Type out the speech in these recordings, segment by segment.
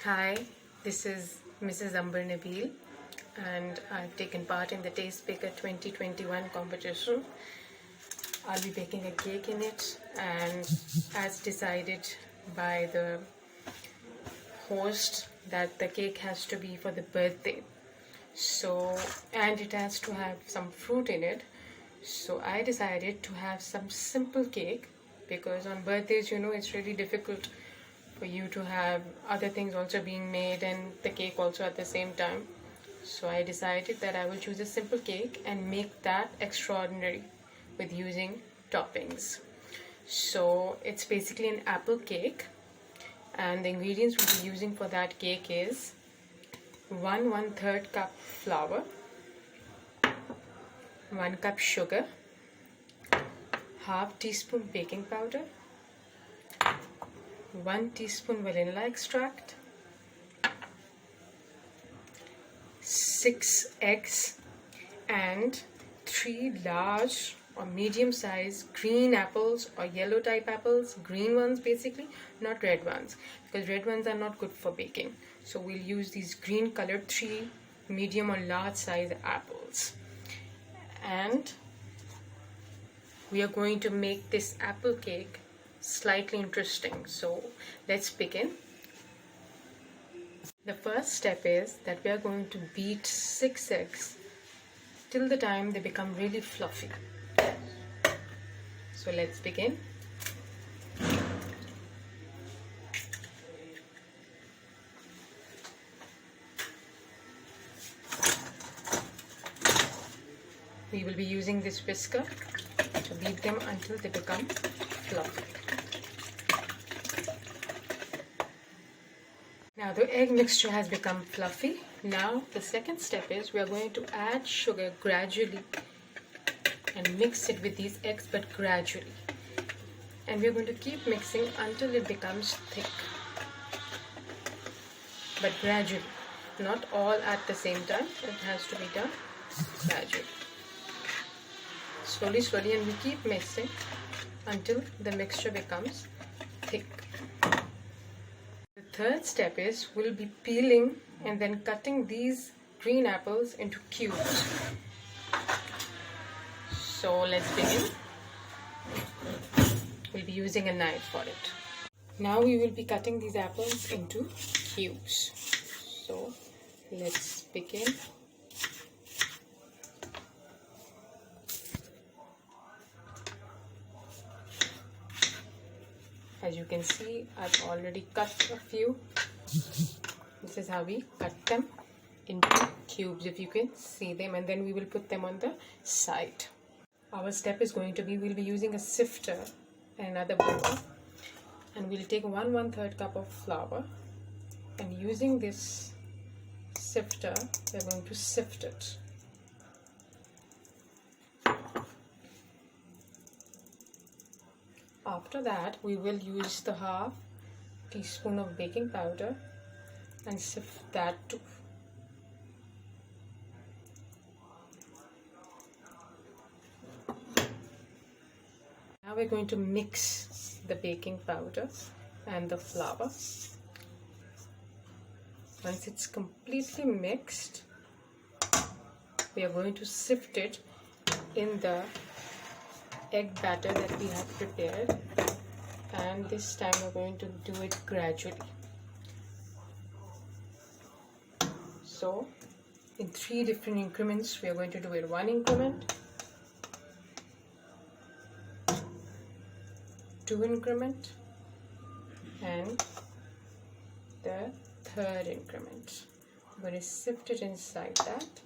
Hi, this is Mrs. Nabeel, and I've taken part in the Taste Baker 2021 competition. I'll be baking a cake in it, and as decided by the host that the cake has to be for the birthday. And it has to have some fruit in it. So I decided to have some simple cake because on birthdays, it's really difficult for you to have other things also being made and the cake also at the same time. So I decided that I will choose a simple cake and make that extraordinary with using toppings. So it's basically an apple cake, and the ingredients we'll be using for that cake is 1/3 cup flour, 1 cup sugar, half teaspoon baking powder, 1 teaspoon vanilla extract, 6 eggs, and 3 large or medium sized green apples or yellow type apples, green ones basically, not red ones, because red ones are not good for baking. So we'll use these green colored 3 medium or large size apples. And we are going to make this apple cake slightly interesting. So let's begin. The first step is that we are going to beat 6 eggs till the time they become really fluffy. So let's begin. We will be using this whisker to beat them until they become fluffy. Now the egg mixture has become fluffy. Now the second step is we are going to add sugar gradually and mix it with these eggs, but gradually. And we are going to keep mixing until it becomes thick, but gradually, not all at the same time. It has to be done gradually. Slowly, and we keep mixing until the mixture becomes thick. The third step is we'll be peeling and then cutting these green apples into cubes. So let's begin. We'll be using a knife for it. Now we will be cutting these apples into cubes. So let's begin. As you can see, I've already cut a few. This is how we cut them into cubes, if you can see them, and then we will put them on the side. Our step is going to be, we'll be using a sifter and another bowl, and we'll take 1/3 cup of flour, and using this sifter, we're going to sift it. After that, we will use the half teaspoon of baking powder and sift that too. Now we're going to mix the baking powder and the flour. Once it's completely mixed, we are going to sift it in the egg batter that we have prepared, and this time we're going to do it gradually. So in 3 different increments we are going to do it. 1 increment, 2 increment, and the 3rd increment. I'm going to sift it inside that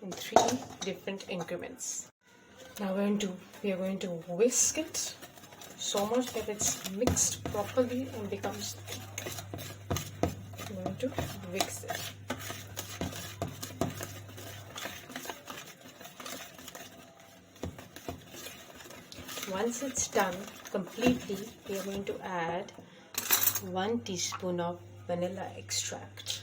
in 3 different increments. Now we are going to whisk it so much that it's mixed properly and becomes thick. I'm going to whisk it. Once it's done completely, we are going to add 1 teaspoon of vanilla extract.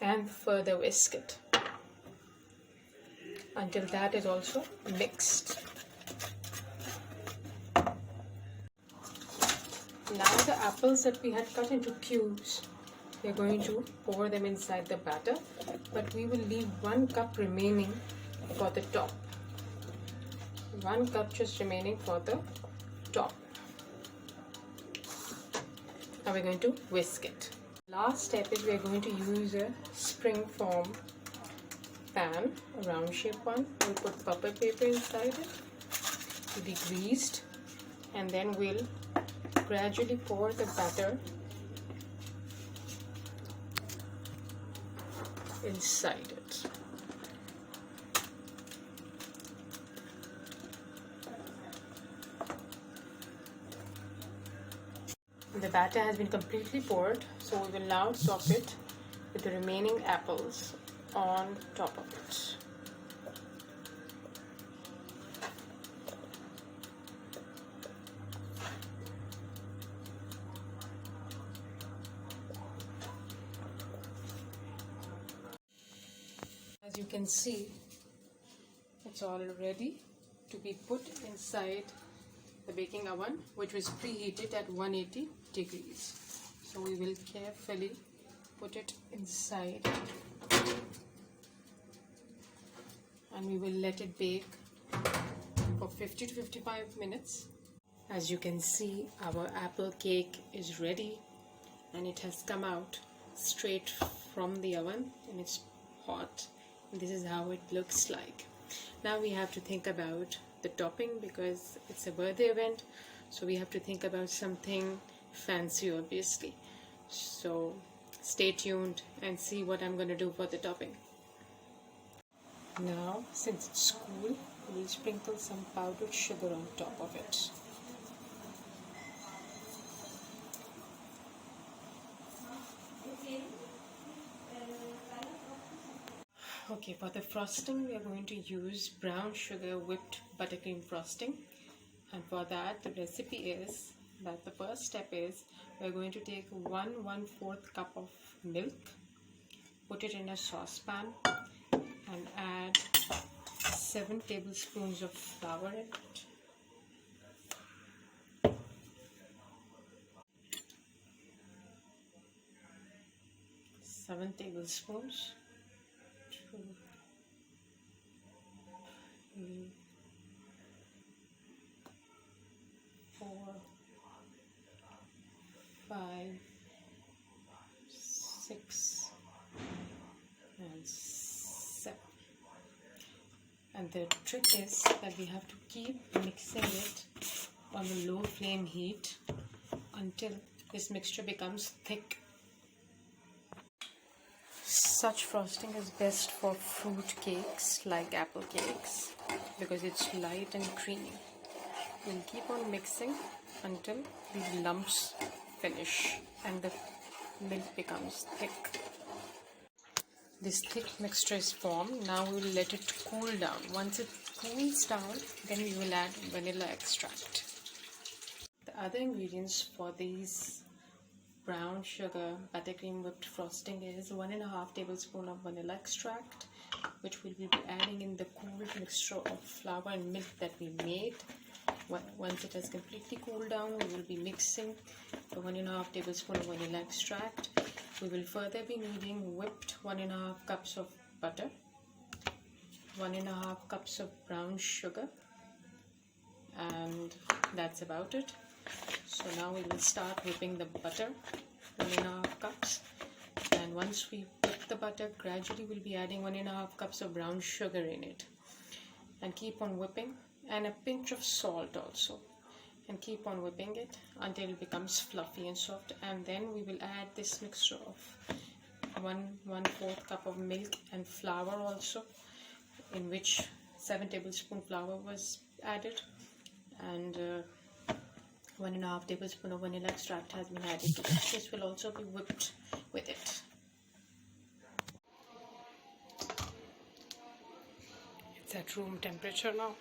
And further whisk it until that is also mixed. Now the apples that we had cut into cubes, we're going to pour them inside the batter, but we will leave 1 cup remaining for the top. 1 cup just remaining for the top. Now we're going to whisk it. Last step is we're going to use a spring form pan, a round shaped one. We'll put buffer paper inside it to be greased, and then we'll gradually pour the batter inside it. The batter has been completely poured, so we will now top it with the remaining apples on top of it. As you can see, it's all ready to be put inside the baking oven, which was preheated at 180 degrees. So we will carefully put it inside and we will let it bake for 50 to 55 minutes. As you can see, our apple cake is ready and it has come out straight from the oven and it's hot. This is how it looks like. Now we have to think about the topping because it's a birthday event, so we have to think about something fancy, obviously. So stay tuned and see what I'm going to do for the topping. Now, since it's cool, we'll sprinkle some powdered sugar on top of it. Okay, for the frosting, we are going to use brown sugar whipped buttercream frosting. And for that, the recipe is that the first step is we're going to take 1/4 cup of milk, put it in a saucepan, and add 7 tablespoons of flour in it. Seven tablespoons. 2, 3, 4, 5, 6, and 7. And the trick is that we have to keep mixing it on a low flame heat until this mixture becomes thick. Such frosting is best for fruit cakes like apple cakes because it's light and creamy. We'll keep on mixing until these lumps finish and the milk becomes thick. This thick mixture is formed. Now we will let it cool down. Once it cools down, then we will add vanilla extract. The other ingredients for these brown sugar buttercream whipped frosting is 1.5 tablespoon of vanilla extract, which we'll be adding in the cooled mixture of flour and milk that we made. Once it has completely cooled down, we will be mixing the 1.5 tablespoon of vanilla extract. We will further be needing whipped 1.5 cups of butter, 1.5 cups of brown sugar, and that's about it. So now we will start whipping the butter, 1.5 cups, and once we whip the butter, gradually we'll be adding 1.5 cups of brown sugar in it and keep on whipping, and a pinch of salt also, and keep on whipping it until it becomes fluffy and soft. And then we will add this mixture of 1/4 cup of milk and flour also, in which 7 tablespoon flour was added, and 1.5 tablespoon of vanilla extract has been added to it. This will also be whipped with it. It's at room temperature now.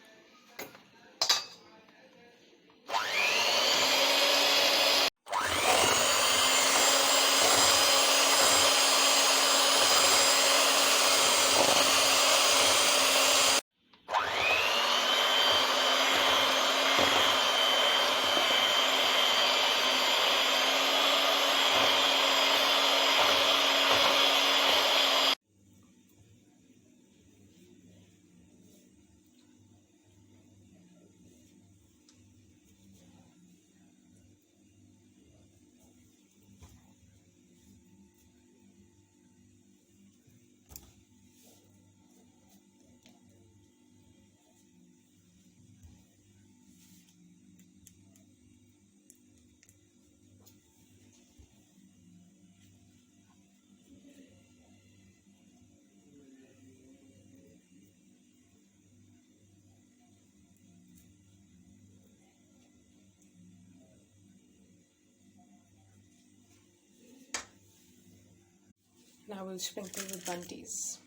I will sprinkle with bunties.